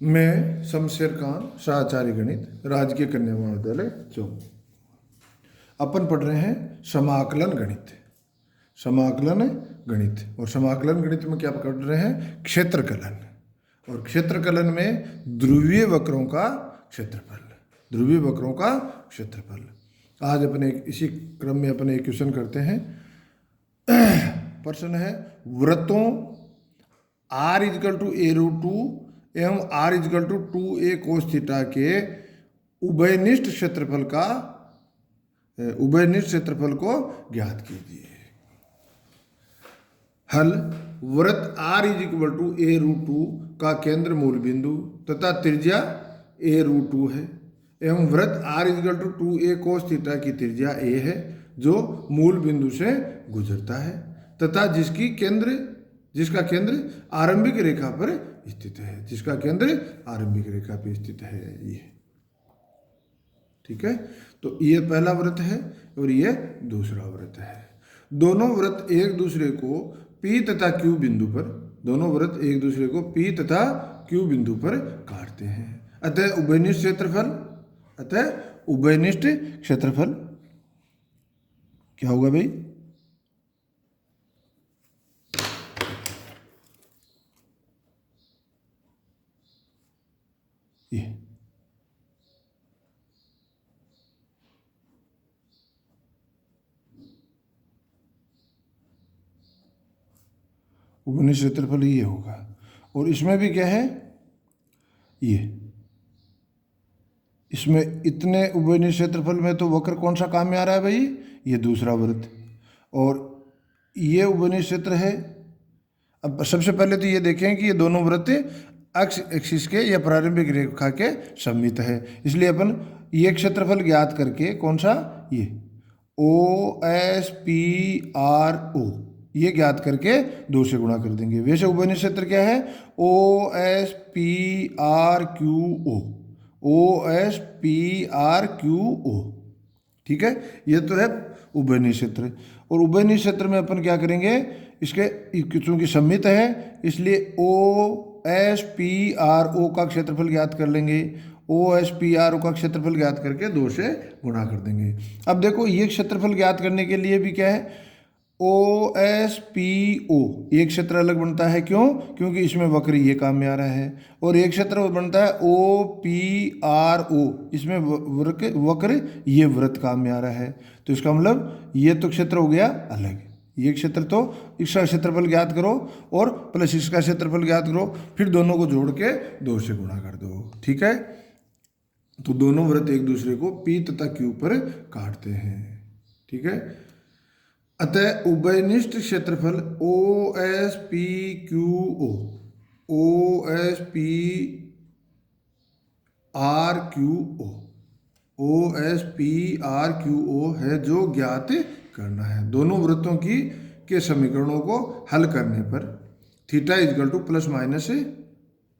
मैं शमशेर खान, शाहचार्य गणित, राजकीय कन्या महाविद्यालय चौक। अपन पढ़ रहे हैं समाकलन गणित। समाकलन गणित और समाकलन गणित में क्या पढ़ रहे हैं? क्षेत्रकलन। और क्षेत्रकलन में ध्रुवीय वक्रों का क्षेत्रफल। ध्रुवीय वक्रों का क्षेत्रफल। आज अपने इसी क्रम में अपने एक क्वेश्चन करते हैं। प्रश्न है, वृत्तों r is equal to a root two एवं r is equal to 2a cos theta के उभयनिष्ठ क्षेत्रफल को ज्ञात कीजिए। हल, वृत्त r is equal to a root two का केंद्र मूल बिंदु तथा त्रिज्या ए रूट टू है एवं वृत्त r is equal to 2a cos theta की त्रिज्या a है जो मूल बिंदु से गुजरता है तथा जिसका केंद्र आरंभिक रेखा पर स्थित है। जिसका केंद्र आरंभिक रेखा पर स्थित है ये। ठीक है, तो ये पहला वृत्त है और ये दूसरा वृत्त है। दोनों वृत्त एक दूसरे को P तथा Q बिंदु पर काटते हैं। अतः उभयनिष्ठ क्षेत्रफल क्या होगा भाई? ये उभयनिष्ठ क्षेत्रफल ये होगा। और इसमें भी क्या है? ये इसमें इतने उभयनिष्ठ क्षेत्रफल में तो वक्र कौन सा काम में आ रहा है भाई? ये दूसरा वृत्त। और ये उभयनिष्ठ क्षेत्र है। अब सबसे पहले तो ये देखें कि ये दोनों वृत्त अक्ष एक्सिस के या प्रारंभिक रेखा के सममित है। इसलिए अपन ये क्षेत्रफल ज्ञात करके कौन सा? ये OSPRO ये ज्ञात करके 2 से गुणा कर देंगे। वैसे उभयनिष्ठ क्षेत्र क्या है? OSPRQO। ठीक है, ये तो है उभयनिष्ठ क्षेत्र। और उभयनिष्ठ क्षेत्र में अपन क्या करेंगे? इसके चूंकि सममित है इसलिए OSPRO का क्षेत्रफल ज्ञात कर लेंगे। OSPRO का क्षेत्रफल ज्ञात करके 2 से गुणा कर देंगे। अब देखो, ये क्षेत्रफल ज्ञात करने के लिए भी क्या है? OSPO एक क्षेत्र अलग बनता है। क्यों? क्योंकि इसमें वक्र ये काम में आ रहा है। और एक क्षेत्र बनता है OPRO, इसमें वक्र ये वृत्त काम में आ रहा है। तो इसका मतलब ये तो क्षेत्र हो गया अलग। ये क्षेत्र तो इसका क्षेत्रफल ज्ञात करो और प्लस इसका क्षेत्रफल ज्ञात करो, फिर दोनों को जोड़ के 2 से गुणा कर दो। ठीक है, तो दोनों वृत्त एक दूसरे को P तथा Q पर काटते हैं। ठीक है, अतः उभयनिष्ठ क्षेत्रफल OSPRQO है जो ज्ञात करना है। दोनों वृत्तों के समीकरणों को हल करने पर theta is equal to plus minus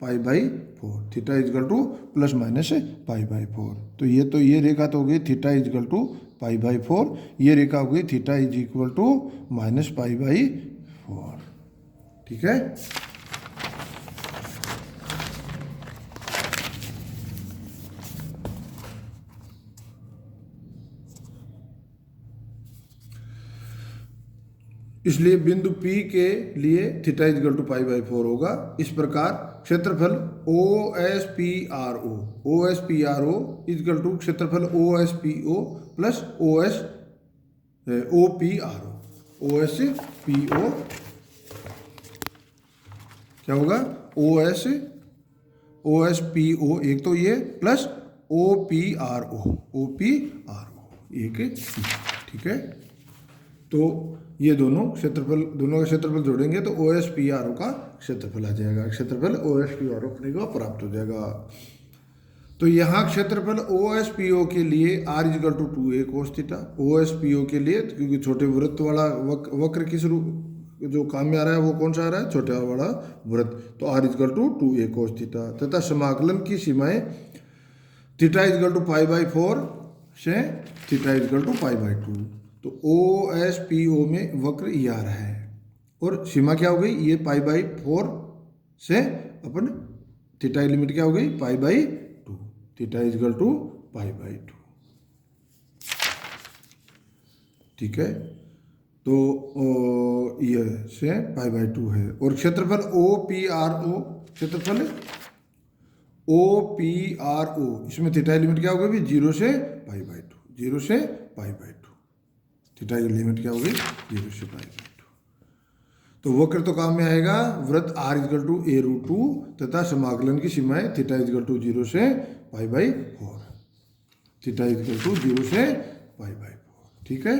pi by 4। Theta is equal to plus minus pi by 4। तो ये रेखा तो हो गई theta is equal to pi by 4। ये रेखा हो गई theta is equal to minus pi by 4। ठीक है, इसलिए बिंदु P के लिए theta is equal to pi by 4 होगा। इस प्रकार क्षेत्रफल OSPRO इजकल टू क्षेत्रफल OSPO प्लस OSPO क्या होगा? OSPO एक तो ये प्लस OPRO एक। ठीक है, तो ये दोनों का क्षेत्रफल जोड़ेंगे तो OSPRO का क्षेत्रफल आ जाएगा। क्षेत्रफल OSPRO अपने को प्राप्त हो जाएगा। तो यहाँ क्षेत्रफल OSPO के लिए r is equal to 2a cos theta. OSPO के लिए क्योंकि छोटे वृत्त वाला वक्र किस रूप जो काम में आ रहा है वो कौन सा आ रहा है? छोटा वाला वृत्त। तो r is equal to 2a cos theta तथा समाकलन की सीमाएं theta is equal to pi by 4 से theta is equal to pi by 2। तो OSPO में वक्र ये आ रहा है और सीमा क्या हो गई? ये पाई बाई 4 से अपन थीटा की लिमिट क्या हो गई, π/2, थीटा इजकल टू π/2। ठीक है, तो ये से π/2 है। और क्षेत्रफल OPRO, क्षेत्रफल OPRO, इसमें थीटा की लिमिट क्या हो गई, 0 से π/2, 0 से π/2, थीटा की लिमिट क्या हो गई, 0 से π/2। तो वक्र तो काम में आएगा, वृत्त R इजकल टू a√2 तथा समाकलन की सीमाएं थीटा इजकल टू 0 से π/4, थीटा इजकल टू 0 से π/4। ठीक है,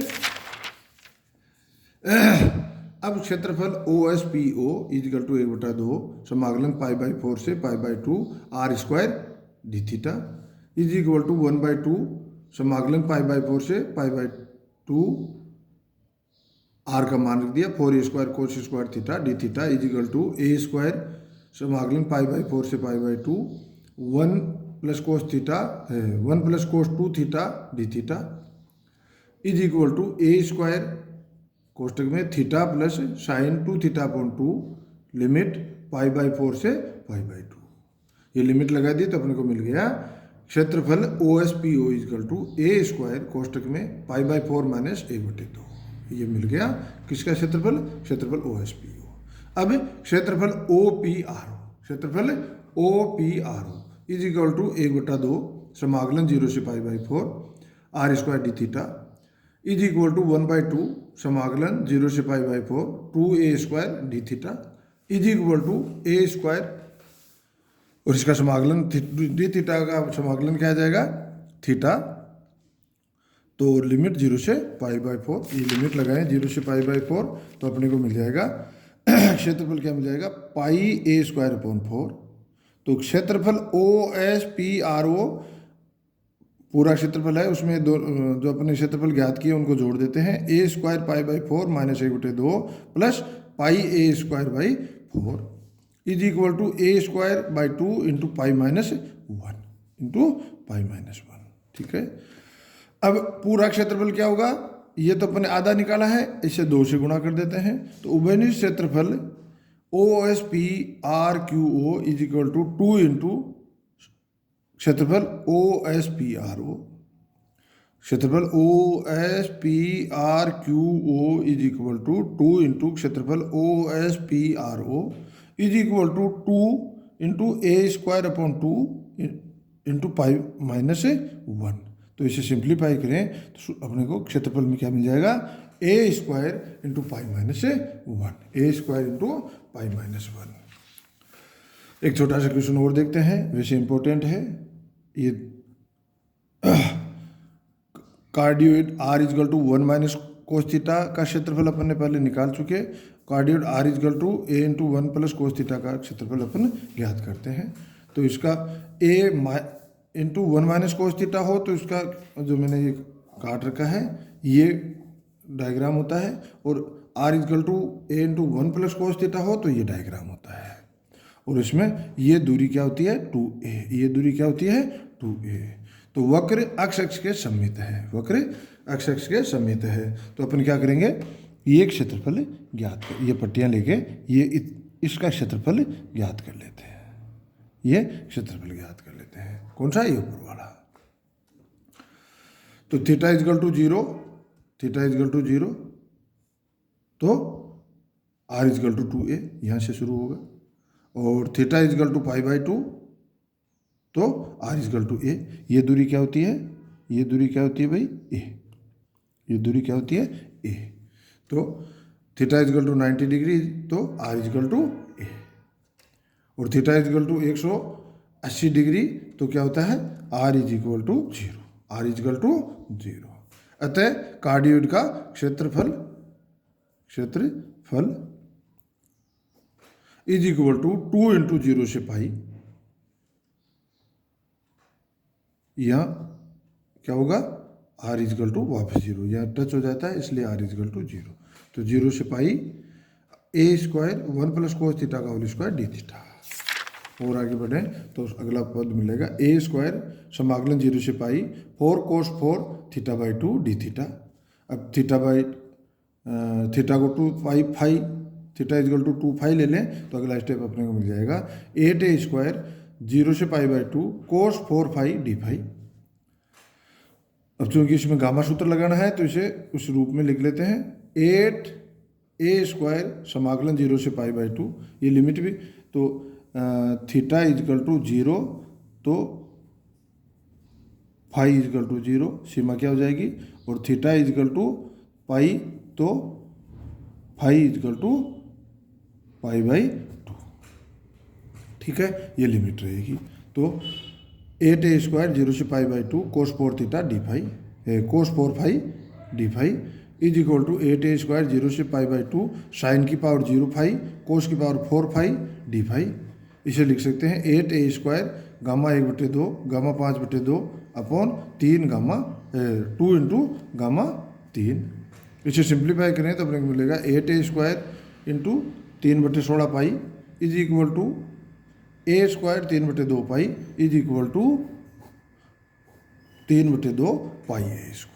अब क्षेत्रफल OSPO इजकल टू 1/2 समाकलन π/4 से π/2 r² d theta is equal to 1/2 समाकलन π/4 से π/2 आर का मान रख दिया 4a² cos² theta d theta is equal to a² समाकलन π/4 से π/2 1 प्लस कोस थीटा है 1 plus cos 2 theta d theta is equal to a² कोष्टक में theta plus sine 2 theta upon 2 limit π/4 से π/2। ये लिमिट लगा दी तो अपने को मिल गया क्षेत्रफल OSPO इजकल टू a² कोष्टक में π/4 माइनस 1/2। ये मिल गया किसका क्षेत्रफल, क्षेत्रफल OSPO। अब क्षेत्रफल OPRO, क्षेत्रफल OPRO इज इक्वल टू 1/2 समाकलन 0 से π/4 r² d theta is equal to 1/2 समाकलन 0 से π/4 2a² d theta is equal to a² और इसका समाकलन d थीटा का समाकलन क्या आ जाएगा, थीटा। तो लिमिट 0 से π/4, ये लिमिट लगाएं 0 से π/4 तो अपने को मिल जाएगा क्षेत्रफल क्या मिल जाएगा, πa²/4। तो क्षेत्रफल OSPRO पूरा क्षेत्रफल है, उसमें दो जो अपने क्षेत्रफल ज्ञात किए उनको जोड़ देते हैं, a² π/4 minus 1/2 plus πa²/4 is equal to a²/2 into π-1 into π-1। ठीक है, अब पूरा क्षेत्रफल क्या होगा, ये तो अपने आधा निकाला है, इसे 2 से गुणा कर देते हैं। तो उभयनिष्ठ क्षेत्रफल OSPRQO is equal to 2 into क्षेत्रफल OSPRO, क्षेत्रफल OSPRQO is equal to 2 into क्षेत्रफल OSPRO is equal to 2 into a²/2 into π-1। तो इसे सिंप्लीफाई करें तो अपने को क्षेत्रफल में क्या मिल जाएगा, a² इंटू π-1, a² इंटू π-1। एक छोटा सा क्वेश्चन और देखते हैं, वैसे इंपॉर्टेंट है ये। Cardioid R is equal to 1 minus cos theta का क्षेत्रफल अपन ने पहले निकाल चुके। Cardioid R is equal to a into 1 plus cos theta का क्षेत्रफल अपन ज्ञात करते हैं। तो इसका a into 1 minus cos theta हो तो इसका जो मैंने ये काट रखा है ये डायग्राम होता है, और R is equal to a into 1 plus cos theta हो तो ये डायग्राम होता है। और इसमें ये दूरी क्या होती है, 2a, ये दूरी क्या होती है, 2a। तो वक्र अक्ष अक्ष के सममित है, वक्र अक्ष अक्ष के सममित है। तो अपन क्या करेंगे, ये क्षेत्रफल ज्ञात कर, ये पट्टियाँ लेके ये इसका क्षेत्रफल ज्ञात कर लेते हैं, ये क्षेत्रफल ज्ञात कर लेते हैं। कौन सा, ये ऊपर वाला। तो theta is equal to 0, theta is equal to 0 तो R इजकल टू 2a यहाँ से शुरू होगा, और थीटा इजकल टू π/2 तो R इजकल टू a। ये दूरी क्या होती है, ये दूरी क्या होती है भाई, a, ये दूरी क्या होती है, a। तो थीटा इजकल टू 90 डिग्री तो R इजकल टू a, और थीटा इजकल टू 180 डिग्री तो क्या होता है, R is equal to 0, R is equal to 0। अतः कार्डियोइड का क्षेत्रफल इज इक्वल टू 2 इंटू 0 से पाई, यहाँ क्या होगा, R इजकल टू वापस 0, यहाँ टच हो जाता है इसलिए R इजकल टू 0। तो 0 से पाई a² 1 प्लस कोस थीटा का होल स्क्वायर डी थीटा। और आगे बढ़ें तो अगला पद मिलेगा a² समाकलन 0 से पाई 4 कोस 4 θ/2 डी थीटा। अब थीटा को 2 phi theta is equal to 2 phi ले लें तो अगला स्टेप अपने को मिल जाएगा 8a² 0 से pi by 2 cos 4 phi d phi. अब चूंकि इसमें गामा सूत्र लगाना है तो इसे उस रूप में लिख लेते हैं 8a² समाकलन 0 से पाई बाई 2, ये लिमिट भी तो थीटा इजकल टू 0 तो फाई इजकल टू 0, सीमा क्या हो जाएगी, और थीटा इजकल टू पाई तो phi is equal to pi by 2, ठीक है, ये लिमिट रहेगी। तो 8a² 0 से pi by 2 cos 4 theta d phi cos 4 phi d phi is equal to 8a² 0 से पाई बाई 2 साइन की पावर 0 फाई कोस की पावर 4 फाई डी फाई। इसे लिख सकते हैं 8a² gamma 1/2 gamma 5/2 upon 3 gamma 2 into gamma 3। इसे simplify करें तो अपने को मिलेगा 8a² into 3/16 pi is equal to a² 3/2 pi is equal to 3/2 pi a²।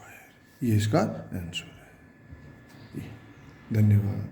ये इसका आंसर है। धन्यवाद।